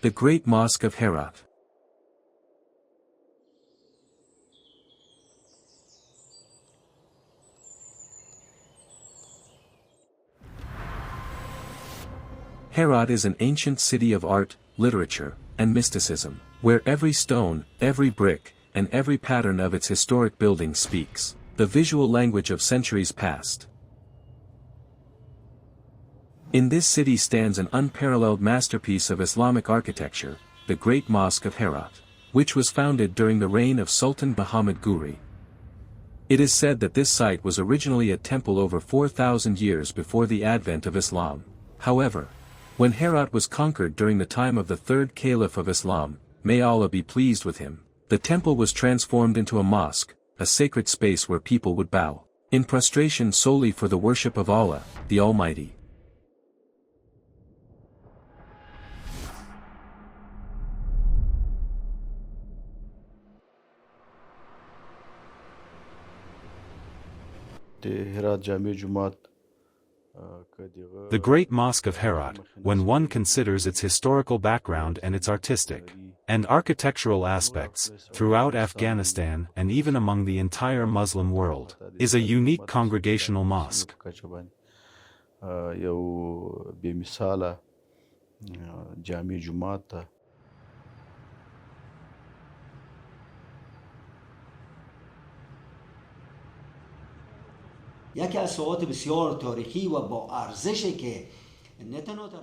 The Great Mosque of Herat. Herat is an ancient city of art, literature, and mysticism, where every stone, every brick, and every pattern of its historic building speaks the visual language of centuries past. In this city stands an unparalleled masterpiece of Islamic architecture, the Great Mosque of Herat, which was founded during the reign of Sultan Muhammad Ghuri. It is said that this site was originally a temple over 4,000 years before the advent of Islam. However, when Herat was conquered during the time of the third Caliph of Islam, may Allah be pleased with him, the temple was transformed into a mosque, a sacred space where people would bow in prostration solely for the worship of Allah, the Almighty. The Great Mosque of Herat, when one considers its historical background and its artistic and architectural aspects, throughout Afghanistan and even among the entire Muslim world, is a unique congregational mosque.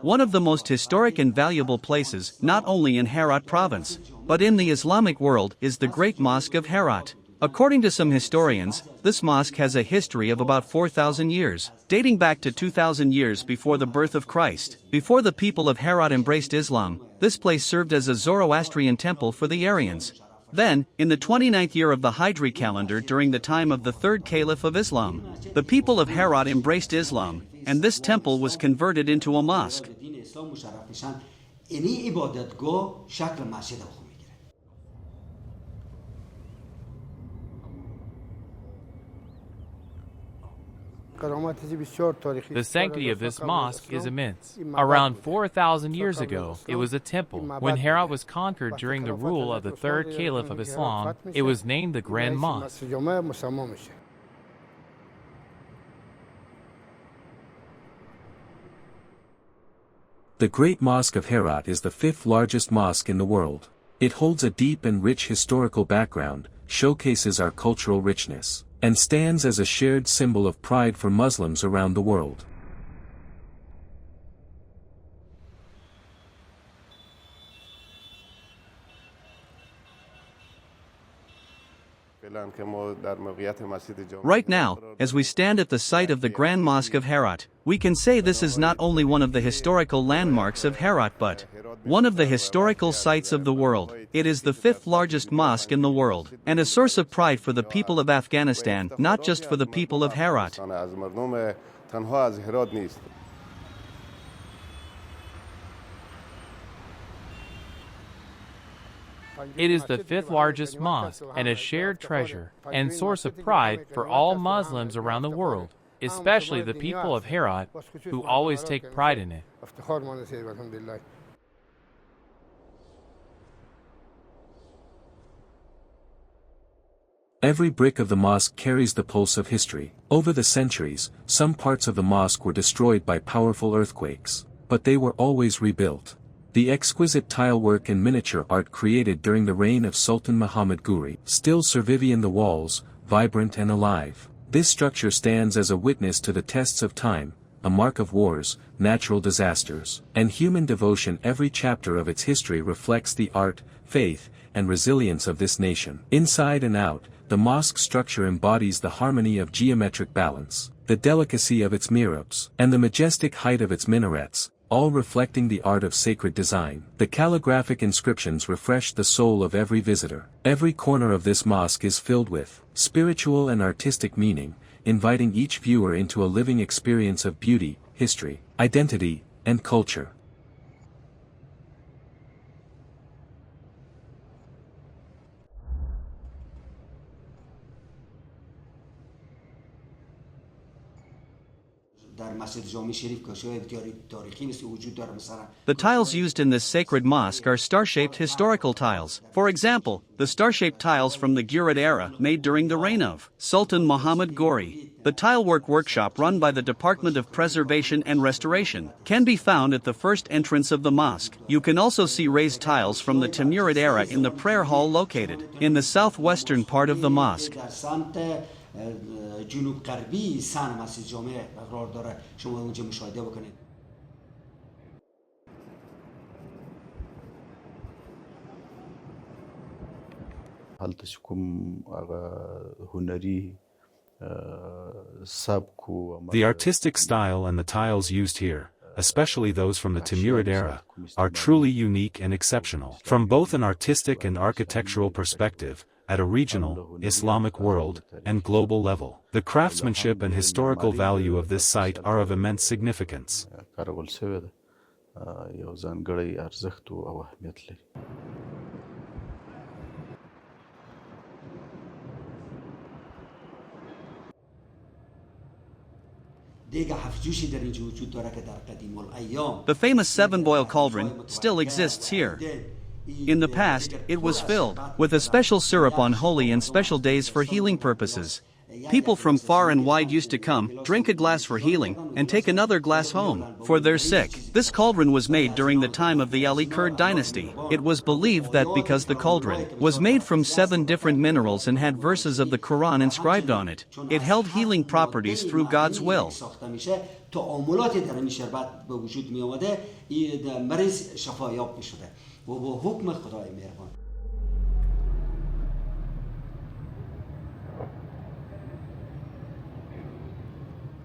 One of the most historic and valuable places, not only in Herat province, but in the Islamic world, is the Great Mosque of Herat. According to some historians, this mosque has a history of about 4,000 years, dating back to 2,000 years before the birth of Christ. Before the people of Herat embraced Islam, this place served as a Zoroastrian temple for the Aryans. Then, in the 29th year of the Hijri calendar during the time of the third Caliph of Islam, the people of Herat embraced Islam, and this temple was converted into a mosque. The sanctity of this mosque is immense. Around 4,000 years ago, it was a temple. When Herat was conquered during the rule of the third Caliph of Islam, it was named the Grand Mosque. The Great Mosque of Herat is the fifth largest mosque in the world. It holds a deep and rich historical background, showcases our cultural richness, and stands as a shared symbol of pride for Muslims around the world. Right now, as we stand at the site of the Grand Mosque of Herat, we can say this is not only one of the historical landmarks of Herat but one of the historical sites of the world. It is the fifth largest mosque in the world, and a source of pride for the people of Afghanistan, not just for the people of Herat. It is the fifth largest mosque and a shared treasure and source of pride for all Muslims around the world, especially the people of Herat, who always take pride in it. Every brick of the mosque carries the pulse of history. Over the centuries, some parts of the mosque were destroyed by powerful earthquakes, but they were always rebuilt. The exquisite tilework and miniature art created during the reign of Sultan Muhammad Ghuri still survive in the walls, vibrant and alive. This structure stands as a witness to the tests of time, a mark of wars, natural disasters, and human devotion. Every chapter of its history reflects the art, faith, and resilience of this nation. Inside and out, the mosque structure embodies the harmony of geometric balance, the delicacy of its mihrabs, and the majestic height of its minarets, all reflecting the art of sacred design. The calligraphic inscriptions refresh the soul of every visitor. Every corner of this mosque is filled with spiritual and artistic meaning, inviting each viewer into a living experience of beauty, history, identity, and culture. The tiles used in this sacred mosque are star-shaped historical tiles. For example, the star-shaped tiles from the Ghurid era made during the reign of Sultan Muhammad Ghori. The tilework workshop run by the Department of Preservation and Restoration can be found at the first entrance of the mosque. You can also see raised tiles from the Timurid era in the prayer hall located in the southwestern part of the mosque. The artistic style and the tiles used here, especially those from the Timurid era, are truly unique and exceptional. From both an artistic and architectural perspective, at a regional, Islamic world, and global level, the craftsmanship and historical value of this site are of immense significance. The famous seven-boil cauldron still exists here. In the past, it was filled with a special syrup on holy and special days for healing purposes. People from far and wide used to come, drink a glass for healing, and take another glass home for their sick. This cauldron was made during the time of the Ali Kurd dynasty. It was believed that because the cauldron was made from 7 different minerals and had verses of the Quran inscribed on it, it held healing properties through God's will.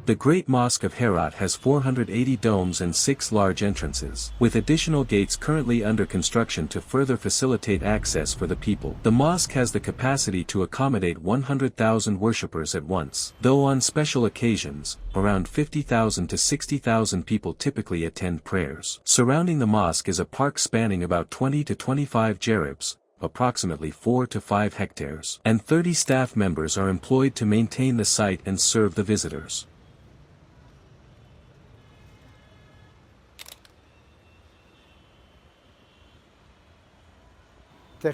The Great Mosque of Herat has 480 domes and 6 large entrances, with additional gates currently under construction to further facilitate access for the people. The mosque has the capacity to accommodate 100,000 worshippers at once, though on special occasions, around 50,000 to 60,000 people typically attend prayers. Surrounding the mosque is a park spanning about 20 to 25 jaribs, approximately 4 to 5 hectares, and 30 staff members are employed to maintain the site and serve the visitors. The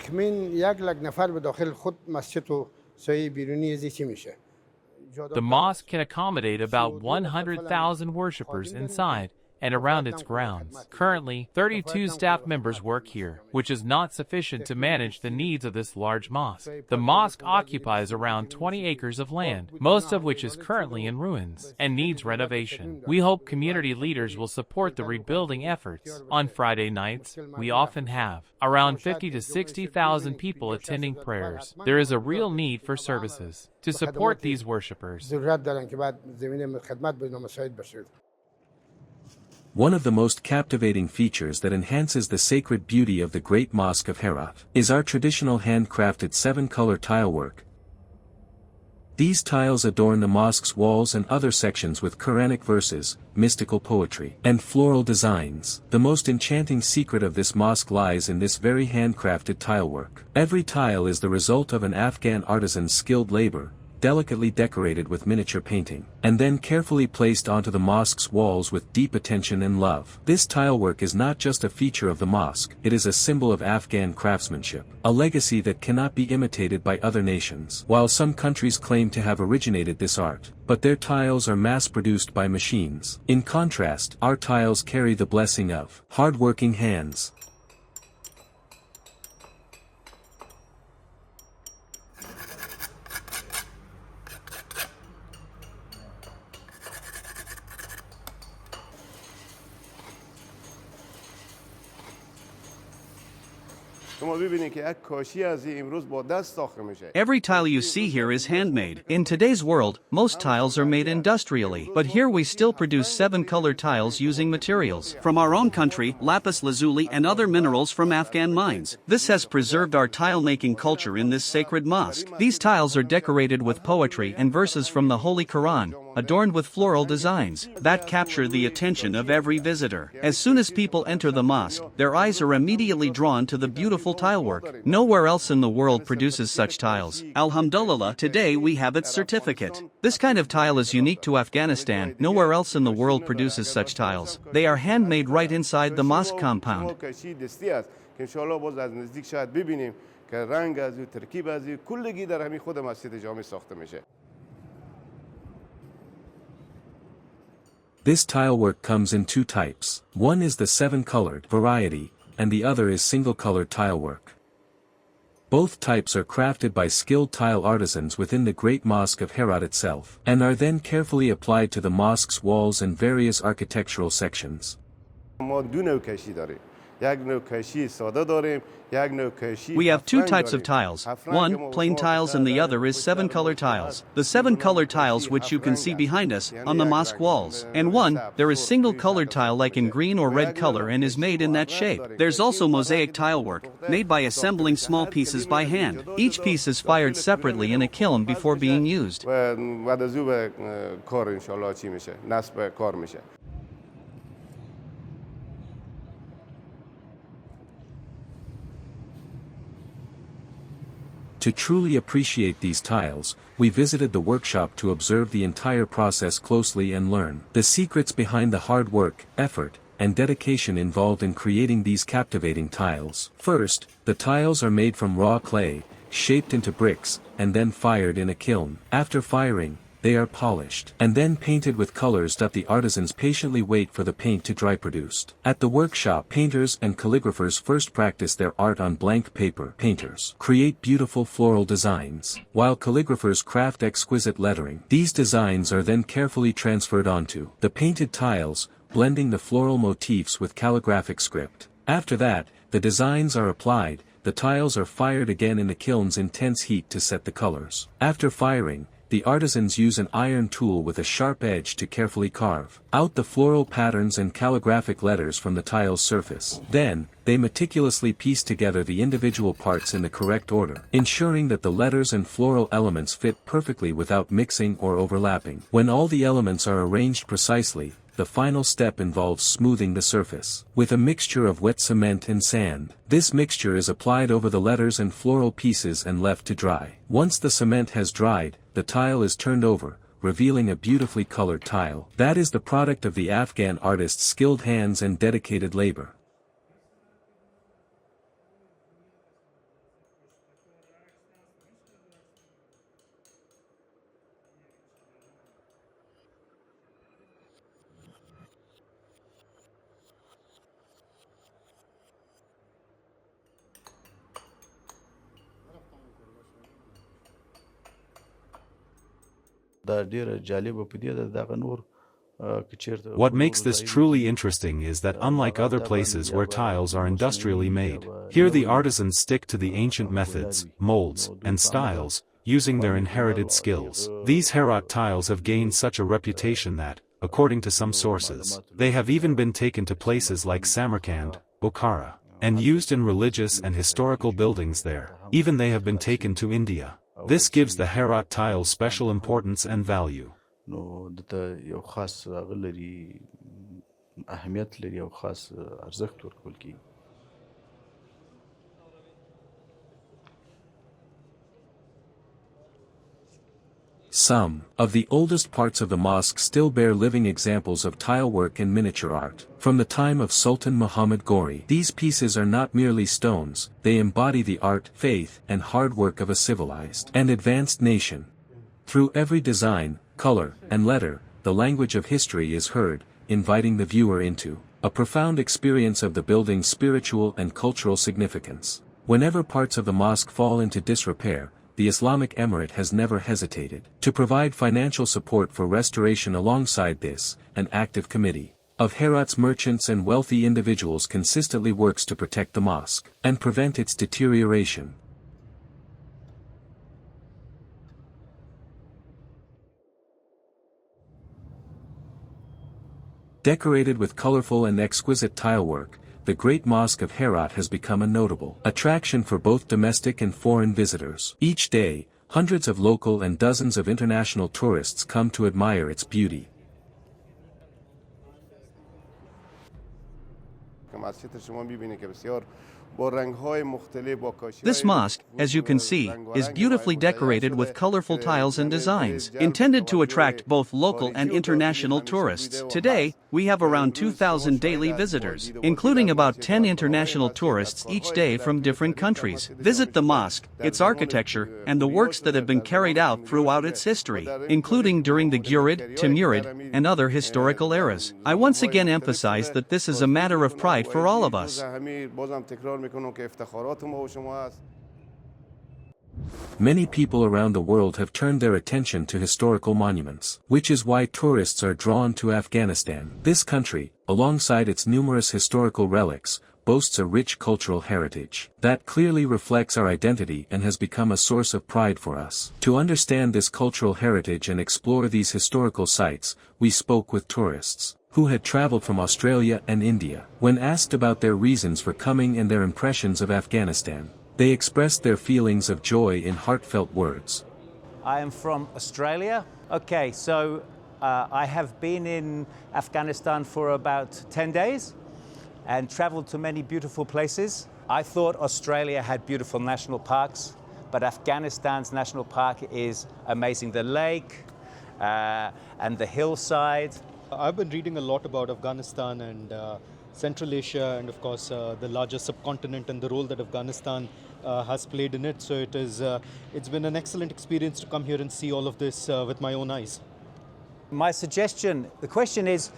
mosque can accommodate about 100,000 worshippers inside and around its grounds. Currently, 32 staff members work here, which is not sufficient to manage the needs of this large mosque. The mosque occupies around 20 acres of land, most of which is currently in ruins and needs renovation. We hope community leaders will support the rebuilding efforts. On Friday nights, we often have around 50 to 60,000 people attending prayers. There is a real need for services to support these worshippers. One of the most captivating features that enhances the sacred beauty of the Great Mosque of Herat is our traditional handcrafted 7-color tile work. These tiles adorn the mosque's walls and other sections with Quranic verses, mystical poetry, and floral designs. The most enchanting secret of this mosque lies in this very handcrafted tile work. Every tile is the result of an Afghan artisan's skilled labor, delicately decorated with miniature painting, and then carefully placed onto the mosque's walls with deep attention and love. This tilework is not just a feature of the mosque, it is a symbol of Afghan craftsmanship, a legacy that cannot be imitated by other nations. While some countries claim to have originated this art, but their tiles are mass-produced by machines. In contrast, our tiles carry the blessing of hard-working hands. Every tile you see here is handmade. In today's world, most tiles are made industrially, but here we still produce 7-color tiles using materials from our own country, lapis lazuli and other minerals from Afghan mines. This has preserved our tile-making culture in this sacred mosque. These tiles are decorated with poetry and verses from the Holy Quran, adorned with floral designs that capture the attention of every visitor. As soon as people enter the mosque, their eyes are immediately drawn to the beautiful tilework. Nowhere else in the world produces such tiles. Alhamdulillah, today we have its certificate. This kind of tile is unique to Afghanistan. Nowhere else in the world produces such tiles. They are handmade right inside the mosque compound. This tilework comes in two types. One is the 7-colored variety, and the other is single-colored tilework. Both types are crafted by skilled tile artisans within the Great Mosque of Herat itself, and are then carefully applied to the mosque's walls and various architectural sections. We have two types of tiles, one plain tiles and the other is 7-color tiles. The 7-color tiles which you can see behind us on the mosque walls, and one, there is single-colored tile like in green or red color and is made in that shape. There's also mosaic tile work, made by assembling small pieces by hand. Each piece is fired separately in a kiln before being used. To truly appreciate these tiles, we visited the workshop to observe the entire process closely and learn the secrets behind the hard work, effort, and dedication involved in creating these captivating tiles. First, the tiles are made from raw clay, shaped into bricks, and then fired in a kiln. After firing, they are polished and then painted with colors that the artisans patiently wait for the paint to dry produced. At the workshop, painters and calligraphers first practice their art on blank paper. Painters create beautiful floral designs, while calligraphers craft exquisite lettering. These designs are then carefully transferred onto the painted tiles, blending the floral motifs with calligraphic script. After that, the designs are applied, the tiles are fired again in the kiln's intense heat to set the colors. After firing, the artisans use an iron tool with a sharp edge to carefully carve out the floral patterns and calligraphic letters from the tile's surface. Then, they meticulously piece together the individual parts in the correct order, ensuring that the letters and floral elements fit perfectly without mixing or overlapping. When all the elements are arranged precisely, the final step involves smoothing the surface with a mixture of wet cement and sand. This mixture is applied over the letters and floral pieces and left to dry. Once the cement has dried, the tile is turned over, revealing a beautifully colored tile. That is the product of the Afghan artist's skilled hands and dedicated labor. What makes this truly interesting is that unlike other places where tiles are industrially made, here the artisans stick to the ancient methods, molds, and styles, using their inherited skills. These Herat tiles have gained such a reputation that, according to some sources, they have even been taken to places like Samarkand, Bukhara, and used in religious and historical buildings there. Even they have been taken to India. This gives the Herat tiles special importance and value. Some of the oldest parts of the mosque still bear living examples of tilework and miniature art. From the time of Sultan Muhammad Ghori, these pieces are not merely stones, they embody the art, faith, and hard work of a civilized and advanced nation. Through every design, color, and letter, the language of history is heard, inviting the viewer into a profound experience of the building's spiritual and cultural significance. Whenever parts of the mosque fall into disrepair, the Islamic Emirate has never hesitated to provide financial support for restoration. Alongside this, an active committee of Herat's merchants and wealthy individuals consistently works to protect the mosque and prevent its deterioration. Decorated with colorful and exquisite tilework, the Great Mosque of Herat has become a notable attraction for both domestic and foreign visitors. Each day, Hundreds of local and dozens of international tourists come to admire its beauty. This mosque, as you can see, is beautifully decorated with colorful tiles and designs, intended to attract both local and international tourists. Today, we have around 2,000 daily visitors, including about 10 international tourists each day from different countries. Visit the mosque, its architecture, and the works that have been carried out throughout its history, including during the Ghurid, Timurid, and other historical eras. I once again emphasize that this is a matter of pride for all of us. Many people around the world have turned their attention to historical monuments, which is why tourists are drawn to Afghanistan. This country, alongside its numerous historical relics, boasts a rich cultural heritage that clearly reflects our identity and has become a source of pride for us. To understand this cultural heritage and explore these historical sites, we spoke with tourists who had traveled from Australia and India. When asked about their reasons for coming and their impressions of Afghanistan, they expressed their feelings of joy in heartfelt words. I am from Australia. Okay, so I have been in Afghanistan for about 10 days and traveled to many beautiful places. I thought Australia had beautiful national parks, but Afghanistan's national park is amazing. The lake and the hillside. I've been reading a lot about Afghanistan and Central Asia, and of course the larger subcontinent and the role that Afghanistan has played in it. So it's been an excellent experience to come here and see all of this with my own eyes. My suggestion, the question is,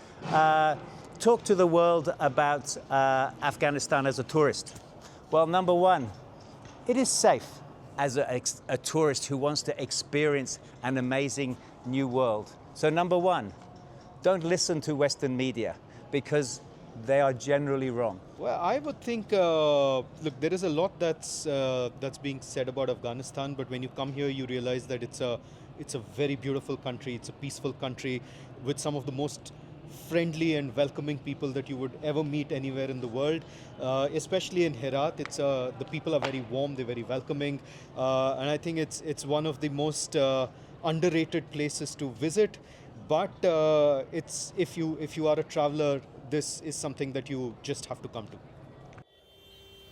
talk to the world about Afghanistan as a tourist. Well, number one, it is safe as a tourist who wants to experience an amazing new world. So number one, don't listen to Western media because they are generally wrong. Well, I would think, look, there is a lot that's being said about Afghanistan, but when you come here, you realize that it's a very beautiful country. It's a peaceful country with some of the most friendly and welcoming people that you would ever meet anywhere in the world. Especially in Herat, the people are very warm, they're very welcoming, and I think it's one of the most underrated places to visit. But if you are a traveler, this is something that you just have to come to.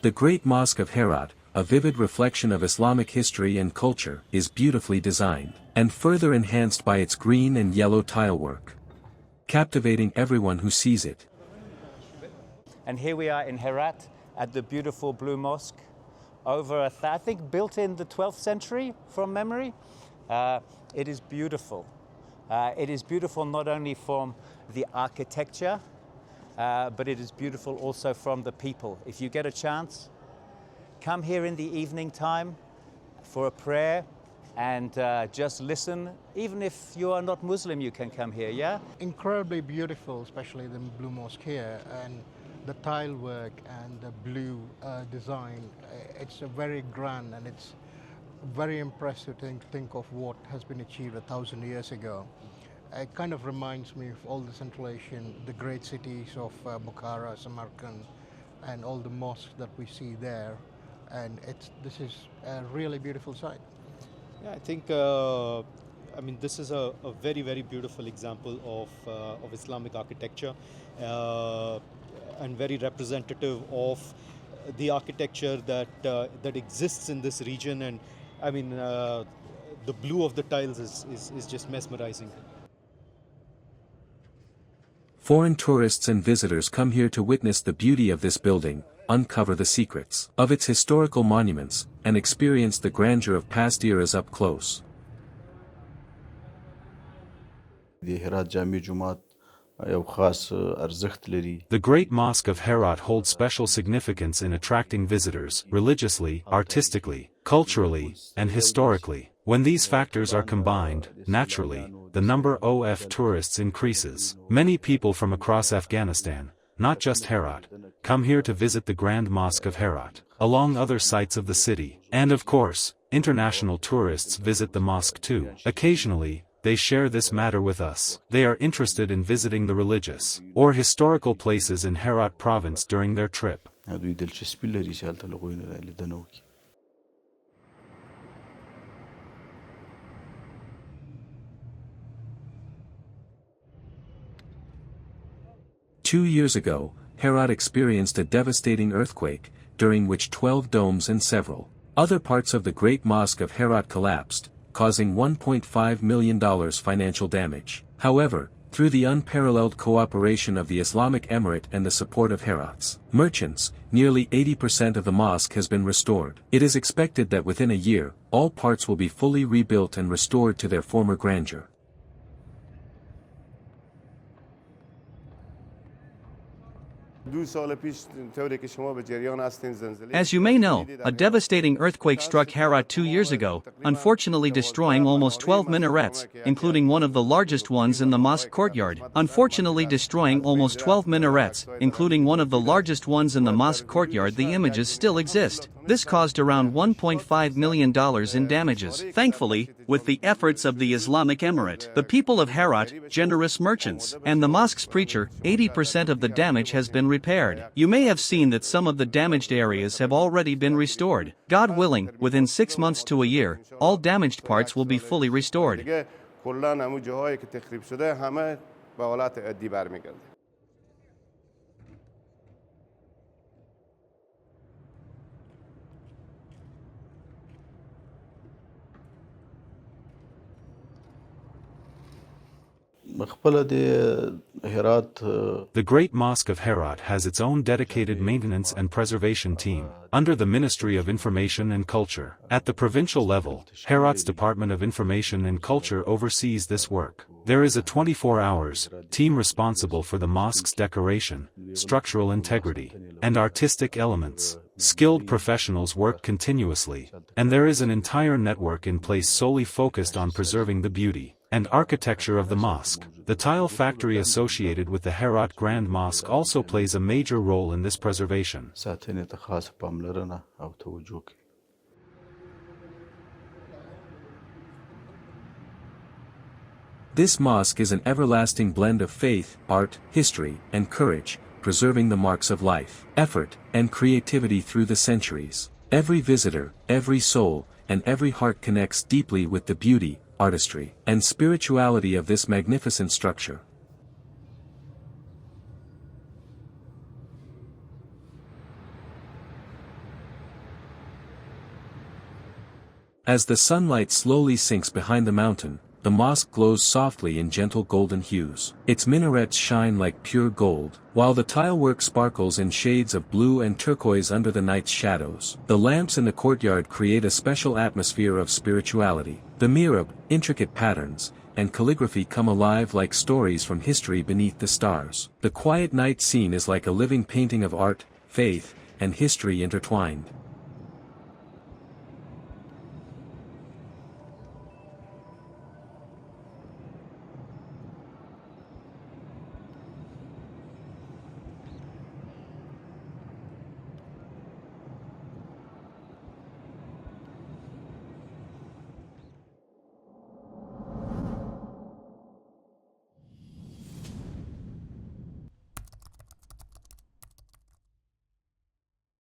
The Great Mosque of Herat, a vivid reflection of Islamic history and culture, is beautifully designed, and further enhanced by its green and yellow tilework, captivating everyone who sees it. And here we are in Herat at the beautiful Blue Mosque, I think built in the 12th century from memory. It is beautiful. It is beautiful not only from the architecture, but it is beautiful also from the people. If you get a chance, come here in the evening time for a prayer and just listen. Even if you are not Muslim, you can come here, yeah? Incredibly beautiful, especially the Blue Mosque here, and the tile work and the blue design. It's a very grand, and it's very impressive to think of what has been achieved 1,000 years ago. It kind of reminds me of all the Central Asian, the great cities of Bukhara, Samarkand, and all the mosques that we see there. And this is a really beautiful site. Yeah, I think, this is a very, very beautiful example of Islamic architecture and very representative of the architecture that exists in this region. And the blue of the tiles is just mesmerizing. Foreign tourists and visitors come here to witness the beauty of this building, uncover the secrets of its historical monuments, and experience the grandeur of past eras up close. The Great Mosque of Herat holds special significance in attracting visitors, religiously, artistically, culturally, and historically. When these factors are combined, naturally, the number of tourists increases. Many people from across Afghanistan, not just Herat, come here to visit the Grand Mosque of Herat, along other sites of the city. And of course, international tourists visit the mosque too. Occasionally, they share this matter with us. They are interested in visiting the religious or historical places in Herat province during their trip. 2 years ago, Herat experienced a devastating earthquake, during which 12 domes and several other parts of the Great Mosque of Herat collapsed, causing $1.5 million financial damage. However, through the unparalleled cooperation of the Islamic Emirate and the support of Herat's merchants, nearly 80% of the mosque has been restored. It is expected that within a year, all parts will be fully rebuilt and restored to their former grandeur. As you may know, a devastating earthquake struck Herat 2 years ago, unfortunately destroying almost 12 minarets, including one of the largest ones in the mosque courtyard. The images still exist. This caused around $1.5 million in damages. Thankfully, with the efforts of the Islamic Emirate, the people of Herat, generous merchants, and the mosque's preacher, 80% of the damage has been repaired. You may have seen that some of the damaged areas have already been restored. God willing, within 6 months to a year, all damaged parts will be fully restored. The Great Mosque of Herat has its own dedicated maintenance and preservation team, under the Ministry of Information and Culture. At the provincial level, Herat's Department of Information and Culture oversees this work. There is a 24-hour team responsible for the mosque's decoration, structural integrity, and artistic elements. Skilled professionals work continuously, and there is an entire network in place solely focused on preserving the beauty and architecture of the mosque. The tile factory associated with the Herat Grand Mosque also plays a major role in this preservation. This mosque is an everlasting blend of faith, art, history, and courage, preserving the marks of life, effort, and creativity through the centuries. Every visitor, every soul, and every heart connects deeply with the beauty, artistry, and spirituality of this magnificent structure. As the sunlight slowly sinks behind the mountain, the mosque glows softly in gentle golden hues. Its minarets shine like pure gold, while the tilework sparkles in shades of blue and turquoise under the night's shadows. The lamps in the courtyard create a special atmosphere of spirituality. The mihrab, intricate patterns, and calligraphy come alive like stories from history beneath the stars. The quiet night scene is like a living painting of art, faith, and history intertwined.